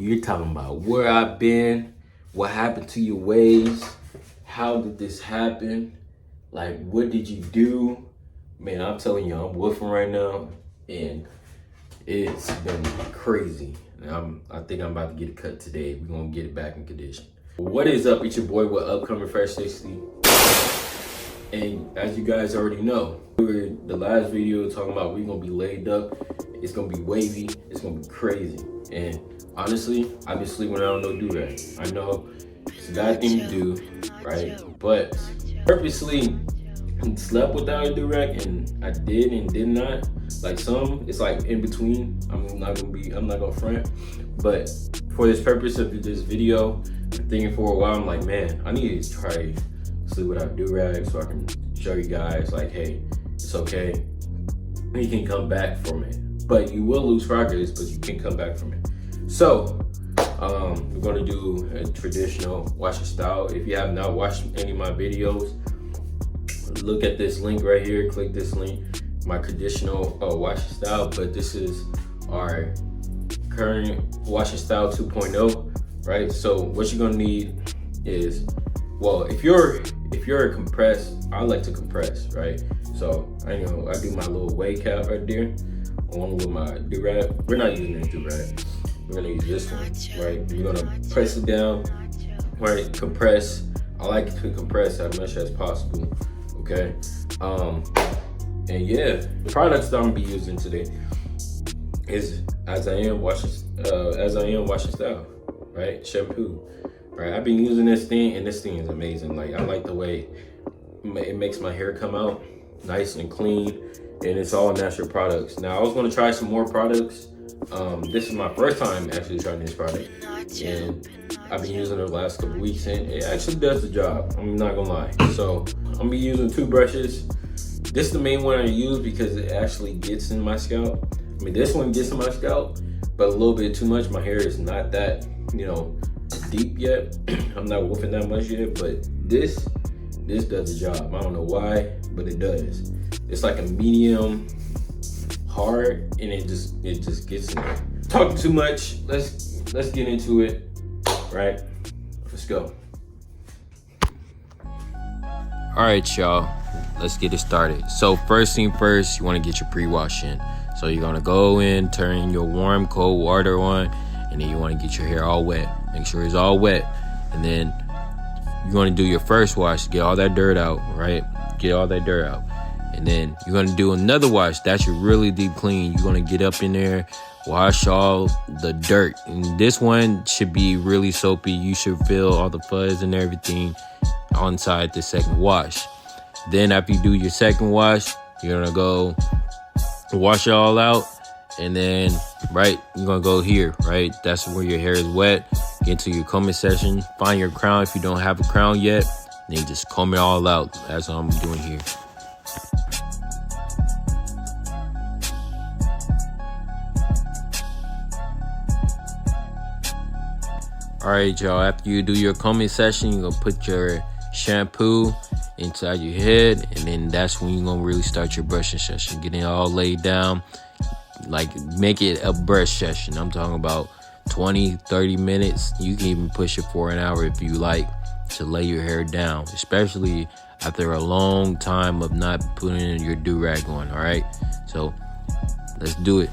You're talking about where I've been, what happened to your waves, how did this happen, like what did you do? Man, I'm telling you, I'm woofing right now, and it's been crazy. I think I'm about to get it cut today. We're gonna get it back in condition. What is up? It's your boy with Upcoming Fresh 60. And as you guys already know, we were the last video talking about we're gonna be laid up. It's gonna be wavy. It's gonna be crazy. And honestly, I've been sleeping without no do-rag. I know it's a bad thing to do, right? But purposely slept without a do-rag, and I did and did not. Like some, it's like in between. I'm not gonna front. But for this purpose of this video, I'm thinking for a while, I'm like, man, I need to try sleep without do-rag so I can show you guys like, hey, it's okay. You can come back from it. But you will lose progress, but you can come back from it. So, we're gonna do a traditional washer style. If you have not watched any of my videos, look at this link right here, click this link, my traditional washer style, but this is our current washer style 2.0, right? So what you're gonna need is, well, if you're a compressed, I like to compress, right? So I do my little wave cap right there, along with my do-rag. We're not using this do-rag. We're gonna use this one, right? You're gonna press it down, right? Compress. I like to compress as much as possible, okay? And yeah, the products that I'm gonna be using today is As I Am Washing Style, right? Shampoo, right? I've been using this thing, and this thing is amazing. Like, I like the way it makes my hair come out nice and clean, and it's all natural products. Now, I was gonna try some more products. This is my first time actually trying this product, and I've been using it the last couple weeks, and it actually does the job. I'm not gonna lie. So I'm gonna be using 2 brushes. This is the main one I use because it actually gets in my scalp. I mean, this one gets in my scalp, but a little bit too much. My hair is not that, deep yet. I'm not woofing that much yet, but this does the job. I don't know why, but it does. It's like a medium hard, and it just gets in there. Talking too much. Let's get into it, right? Let's go. All right, y'all. Let's get it started. So first thing first, you want to get your pre-wash in. So you're gonna go in, turn your warm, cold water on, and then you want to get your hair all wet. Make sure it's all wet, and then you're gonna do your first wash, get all that dirt out, right? Get all that dirt out, and then you're gonna do another wash. That's your really deep clean. You're gonna get up in there, wash all the dirt, and this one should be really soapy. You should feel all the fuzz and everything on inside the second wash. Then after you do your second wash, you're gonna go wash it all out, and then you're gonna go here, right? That's where your hair is wet. Get into your combing session, find your crown. If you don't have a crown yet, then you just comb it all out. That's what I'm doing here. All right, y'all, after you do your combing session, you're gonna put your shampoo inside your head, and then that's when you're gonna really start your brushing session. Getting it all laid down, like make it a brush session. I'm talking about 20-30 minutes. You can even push it for an hour if you like, to lay your hair down, especially after a long time of not putting your do-rag on. All right, so let's do it.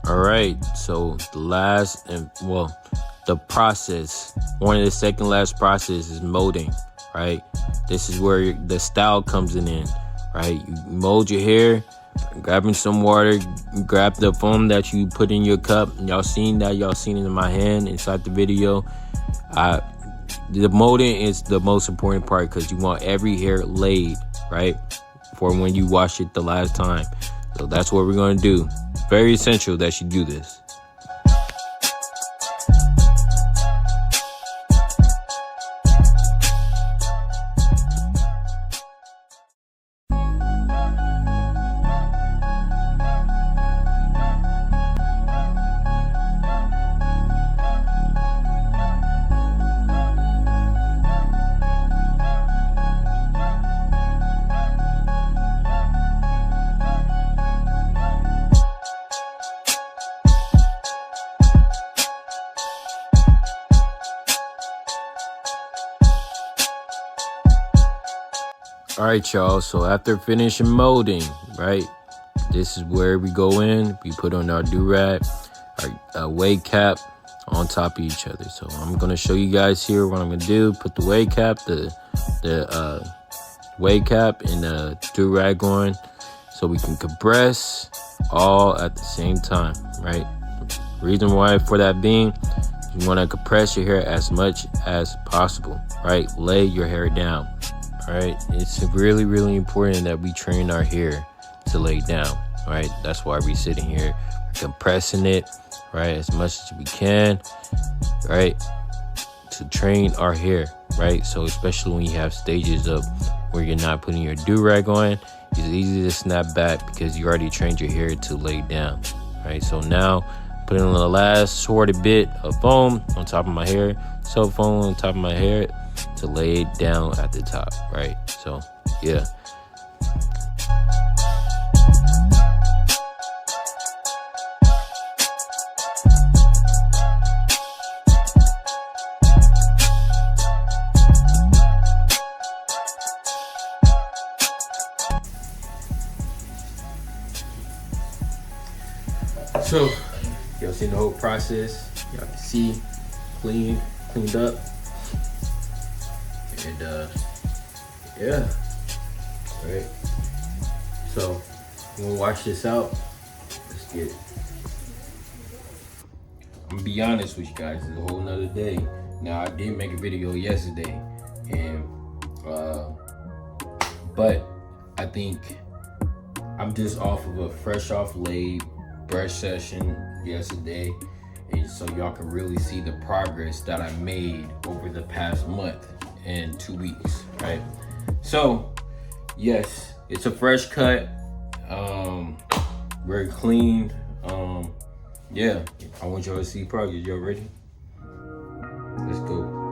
All right, so the process, one of the second last process is molding, right? This is where the style comes in, right? You mold your hair, grabbing some water, grab the foam that you put in your cup. Y'all seen it in my hand inside the video. The molding is the most important part because you want every hair laid, right? for when you wash it the last time. So that's what we're gonna do. Very essential that you do this. All right, y'all. So after finishing molding, right, this is where we go in. We put on our do-rag, our wave cap on top of each other. So I'm gonna show you guys here what I'm gonna do. Put the wave cap, the wave cap, and the do-rag on, so we can compress all at the same time, right? Reason why for that being, you want to compress your hair as much as possible, right? Lay your hair down. All right, it's really, really important that we train our hair to lay down, right? That's why we're sitting here, compressing it, right, as much as we can, right, to train our hair, right? So especially when you have stages of where you're not putting your do-rag on, it's easy to snap back because you already trained your hair to lay down, right? So now, putting on the last shorter bit of foam on top of my hair, soap foam on top of my hair, to lay it down at the top, right? So yeah. So y'all seen the whole process. Y'all can see cleaned up. And yeah, right. So I'm gonna wash this out. Let's get it. I'm gonna be honest with you guys, it's a whole nother day. Now I did make a video yesterday, and but I think I'm just off of a fresh off laid brush session yesterday, and so y'all can really see the progress that I made over the past month and 2 weeks, right? So yes, it's a fresh cut, very clean. Yeah, I want y'all to see progress. Y'all ready? Let's go.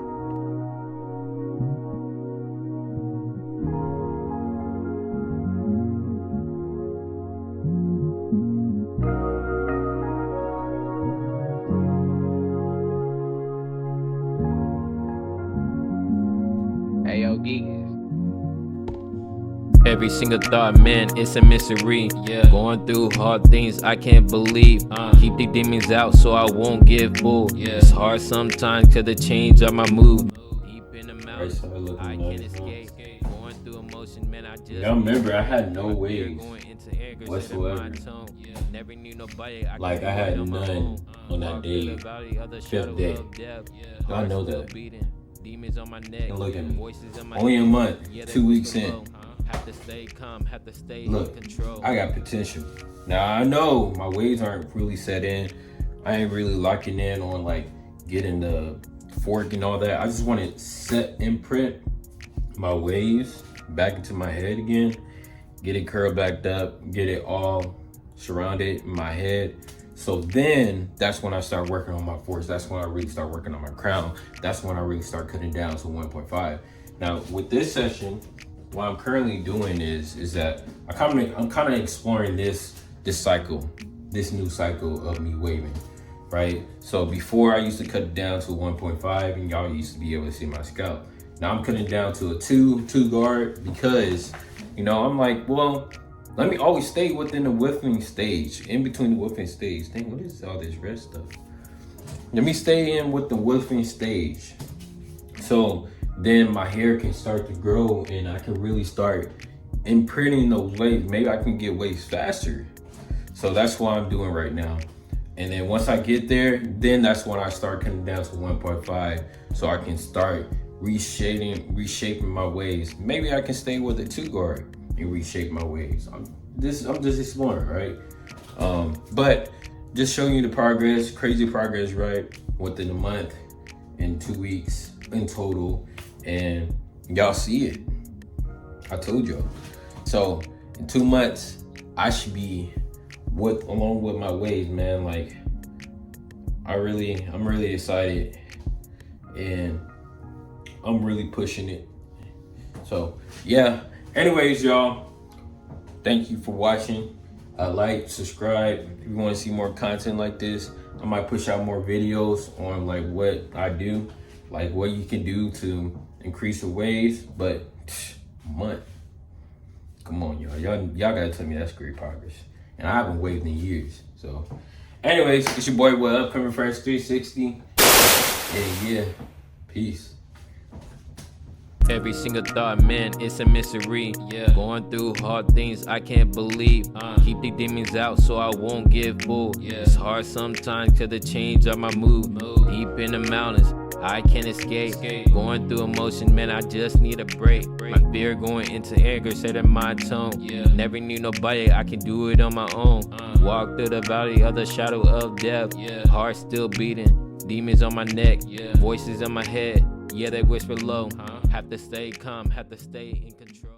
Every single thought, man, it's a mystery. Yeah. Going through hard things I can't believe. Keep the demons out so I won't get fooled. Yeah. It's hard sometimes cause the change of my mood. Deep in the mountain, I can't escape. Going through emotion, man, I just. Y'all remember I had no waves whatsoever. Like I had none on that day, 5th day. Y'all know that. And look at me. Only a month, 2 weeks in. Look, I got potential. Now I know my waves aren't really set in. I ain't really locking in on like getting the fork and all that. I just want to set imprint my waves back into my head again, get it curled backed up, get it all surrounded in my head. So then that's when I start working on my forks. That's when I really start working on my crown. That's when I really start cutting down to 1.5. Now with this session, what I'm currently doing is that I'm kind of exploring this cycle, this new cycle of me waving, right? So before I used to cut it down to 1.5, and y'all used to be able to see my scalp. Now I'm cutting it down to a two guard because, you know, I'm like, well, let me always stay within the whiffing stage, in between the whiffing stage. Dang, what is all this red stuff? Let me stay in with the whiffing stage. So then my hair can start to grow and I can really start imprinting those waves. Maybe I can get waves faster. So that's what I'm doing right now. And then once I get there, then that's when I start cutting down to 1.5 so I can start reshaping my waves. Maybe I can stay with a 2 guard. and reshape my ways. I'm just exploring, right? But just showing you the progress, crazy progress, right? Within a month and 2 weeks in total, and y'all see it. I told y'all. So in 2 months, I should be along with my ways, man. Like I'm really excited, and I'm really pushing it. So yeah. Anyways, y'all, thank you for watching. Like, subscribe if you want to see more content like this. I might push out more videos on like what I do, like what you can do to increase your waves. But month, come on, y'all gotta tell me that's great progress, and I haven't waved in years. So anyways, it's your boy Will, Upcoming Fresh 360, and yeah, peace. Every single thought, man, it's a mystery. Yeah. Going through hard things I can't believe. Keep the demons out so I won't get fooled. Yeah. It's hard sometimes cause the change of my mood. Deep in the mountains, I can't escape. Going through emotion, man, I just need a break. My fear going into anger, setting my tone. Yeah. Never need nobody, I can do it on my own. Walk through the valley of the shadow of death. Yeah. Heart still beating, demons on my neck. Yeah. Voices in my head, yeah, they whisper low. Have to stay calm, have to stay in control.